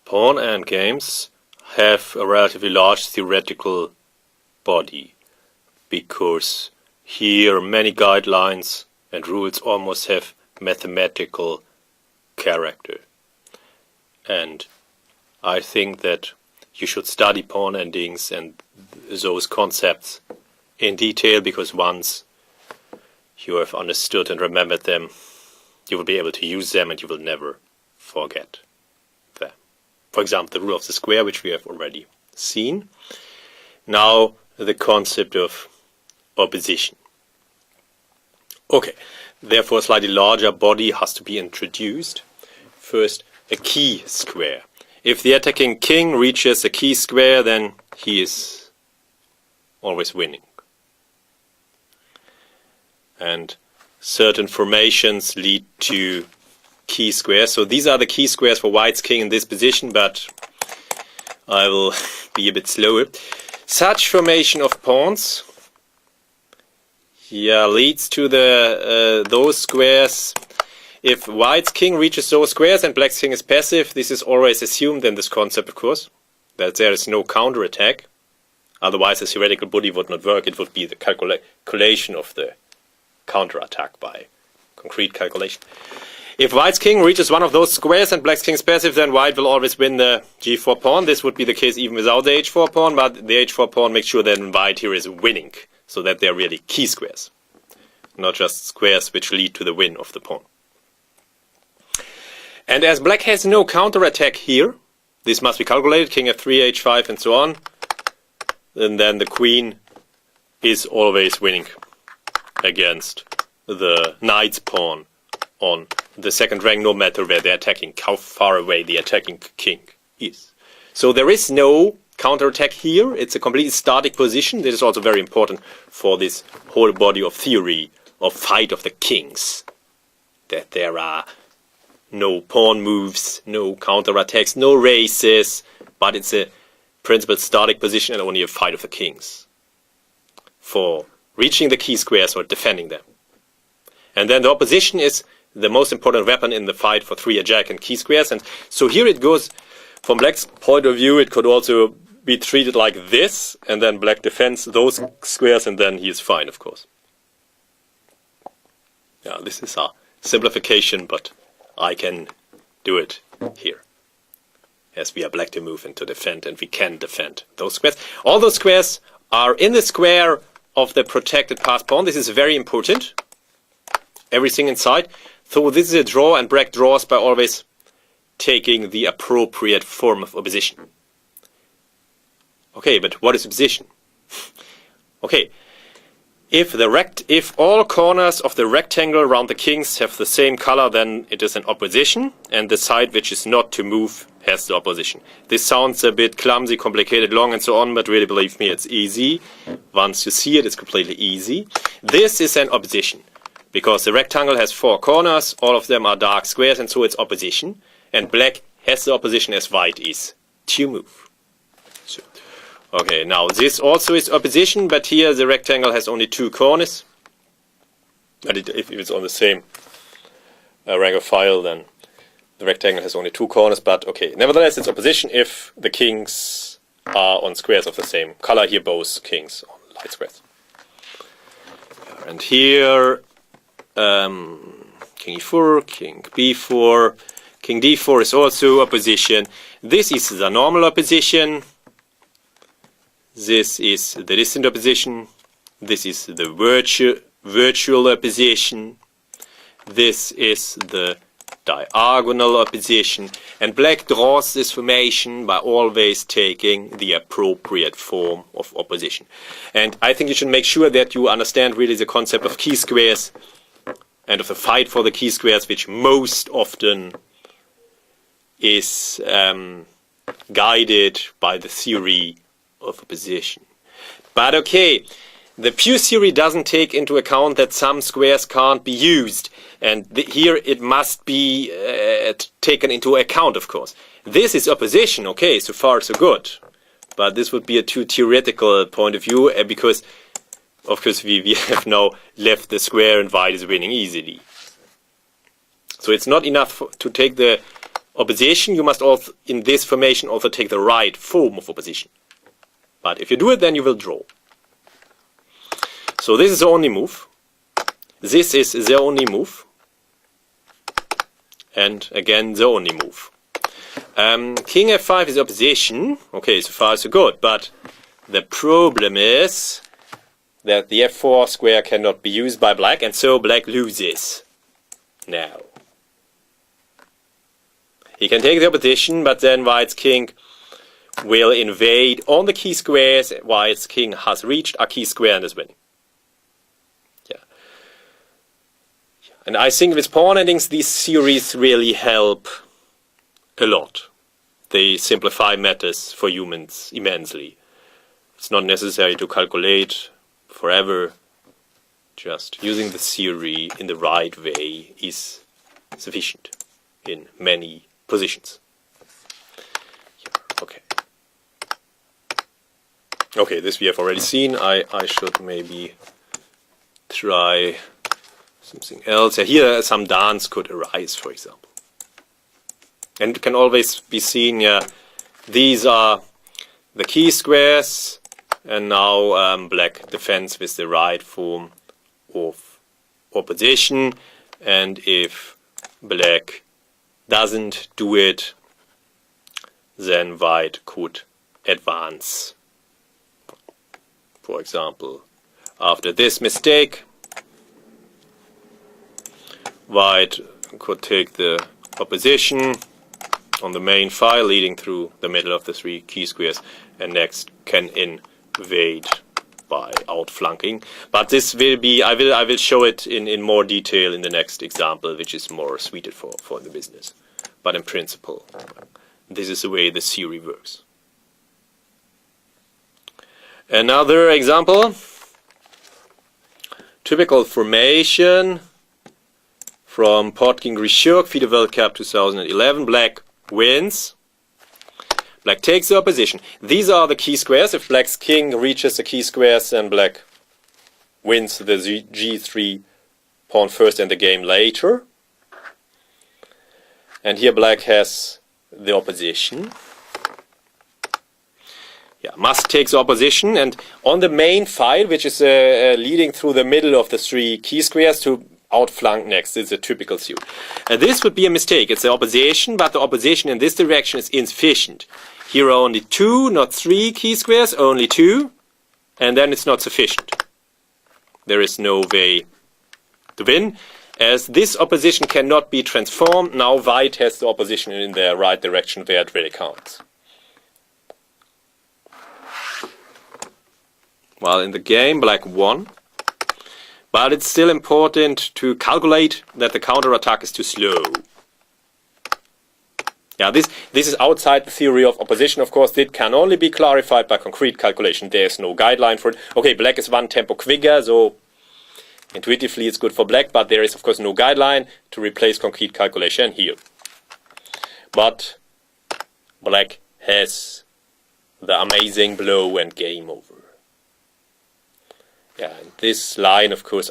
Pawn endgames have a relatively large theoretical body, because here many guidelines and rules almost have mathematical character. And I think that you should study pawn endings and those concepts in detail, because once you have understood and remembered them, you will be able to use them and you will never forget them. For example, the rule of the square, which we have already seen. Now, the concept of opposition. Okay, therefore a slightly larger body has to be introduced. First, a key square. If the attacking king reaches a key square, then he is always winning. And certain formations lead to key squares. So these are the key squares for white's king in this position, but I will be a bit slower. Such formation of pawns leads to those squares. If white's king reaches those squares and black's king is passive, this is always assumed in this concept, of course, that there is no counterattack. Otherwise, the theoretical body would not work. It would be the calculation of the counterattack by concrete calculation. If white's king reaches one of those squares and black's king is passive, then white will always win the g4 pawn. This would be the case even without the h4 pawn, but the h4 pawn makes sure that white here is winning, so that they're really key squares, not just squares which lead to the win of the pawn. And as black has no counterattack here, this must be calculated, king f3, h5 and so on, and then the queen is always winning against the knight's pawn on the second rank, no matter where they're attacking, how far away the attacking king is. So there is no counterattack here. It's a completely static position. This is also very important for this whole body of theory of fight of the kings, that there are no pawn moves, no counterattacks, no races, but it's a principal static position and only a fight of the kings for reaching the key squares or defending them. And then the opposition is the most important weapon in the fight for three adjacent key squares. And so here it goes, from black's point of view, it could also be treated like this, and then black defends those squares, and then he is fine, of course. Yeah, this is a simplification, but I can do it here, as we are black to move and to defend, and we can defend those squares. All those squares are in the square of the protected pass pawn. This is very important. Everything inside. So this is a draw, and black draws by always taking the appropriate form of opposition. Okay, but what is opposition? Okay, if all corners of the rectangle around the kings have the same color, then it is an opposition, and the side which is not to move has the opposition. This sounds a bit clumsy, complicated, long, and so on, but really believe me, it's easy. Once you see it, it's completely easy. This is an opposition, because the rectangle has four corners, all of them are dark squares, and so it's opposition. And black has the opposition as white is to move. So, okay, now this also is opposition, but here the rectangle has only two corners. And if it's on the same rank of file, then the rectangle has only two corners, but okay. Nevertheless, it's opposition if the kings are on squares of the same color. Here, both kings on light squares. And here, king e4, king b4, king d4 is also opposition. This is the normal opposition. This is the distant opposition. This is the virtual opposition. This is the diagonal opposition. And black draws this formation by always taking the appropriate form of opposition. And I think you should make sure that you understand really the concept of key squares and of the fight for the key squares, which most often is guided by the theory of opposition. But okay, the pure theory doesn't take into account that some squares can't be used, and here it must be taken into account, of course. This is opposition, okay, so far so good, but this would be a too theoretical point of view, because of course we have now left the square and white is winning easily. So it's not enough to take the opposition, you must also, in this formation, also take the right form of opposition. But if you do it, then you will draw. So this is the only move. This is the only move. And again, the only move. King f5 is opposition. Okay, so far so good. But the problem is that the f4 square cannot be used by black, and so black loses. Now, he can take the opposition, but then white's king will invade on the key squares. White's king has reached a key square and is winning. Yeah. And I think with pawn endings, these series really help a lot. They simplify matters for humans immensely. It's not necessary to calculate forever. Just using the theory in the right way is sufficient in many positions. Yeah, okay. Okay, this we have already seen. I should maybe try something else. Here some dance could arise, for example. And it can always be seen, these are the key squares, and now black defends with the right form of opposition, and if black doesn't do it, then white could advance. For example, after this mistake, white could take the opposition on the main file leading through the middle of the three key squares, and next can invade by outflanking. But this will be, I will show it in more detail in the next example, which is more suited for the business. But in principle, this is the way the theory works. Another example, typical formation from Podking-Rishuk, FIDE World Cup 2011. Black wins. Black takes the opposition. These are the key squares. If black's king reaches the key squares, then black wins the g3 pawn first and the game later. And here black has the opposition. Yeah, must take the opposition, and on the main file, which is leading through the middle of the three key squares to outflank next, is a typical suit. And this would be a mistake. It's the opposition, but the opposition in this direction is insufficient. Here are only 2, not 3 key squares, only 2, and then it's not sufficient. There is no way to win. As this opposition cannot be transformed, now white has the opposition in the right direction where it really counts. While in the game, black won. But it's still important to calculate that the counterattack is too slow. Yeah, this is outside the theory of opposition, of course. It can only be clarified by concrete calculation. There's no guideline for it. Okay, black is 1 tempo quicker, so intuitively it's good for black, but there is, of course, no guideline to replace concrete calculation here. But black has the amazing blow and game over. Yeah, and this line, of course,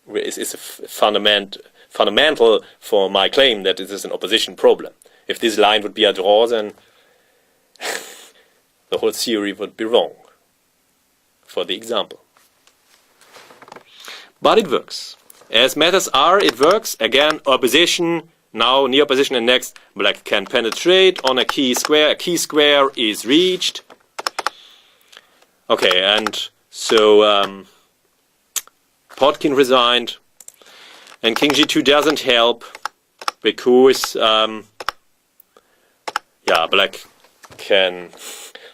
is a fundamental for my claim that it is an opposition problem. If this line would be a draw, then the whole theory would be wrong for the example. But it works. As matters are, it works. Again, opposition, now near opposition, and next black can penetrate on a key square. A key square is reached. Okay, and so Podkin resigned, and king g2 doesn't help because black can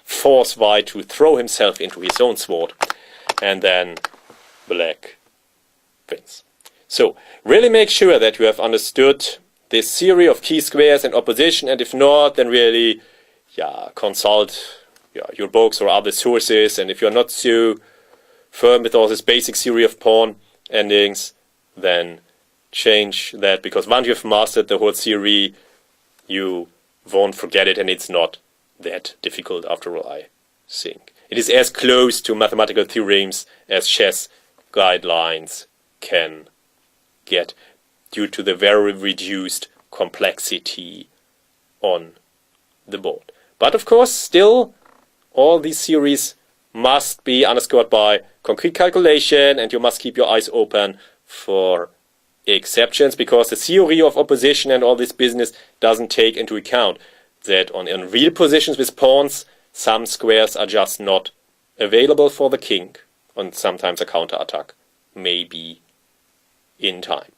force white to throw himself into his own sword, and then black wins. So really make sure that you have understood this theory of key squares and opposition, and if not, then really consult your books or other sources. And if you're not so firm with all this basic theory of pawn endings, then change that, because once you've mastered the whole theory, you won't forget it, and it's not that difficult after all, I think. It is as close to mathematical theorems as chess guidelines can get, due to the very reduced complexity on the board. But of course, still, all these theories must be underscored by concrete calculation, and you must keep your eyes open for exceptions, because the theory of opposition and all this business doesn't take into account that on real positions with pawns, some squares are just not available for the king, and sometimes a counterattack may be in time.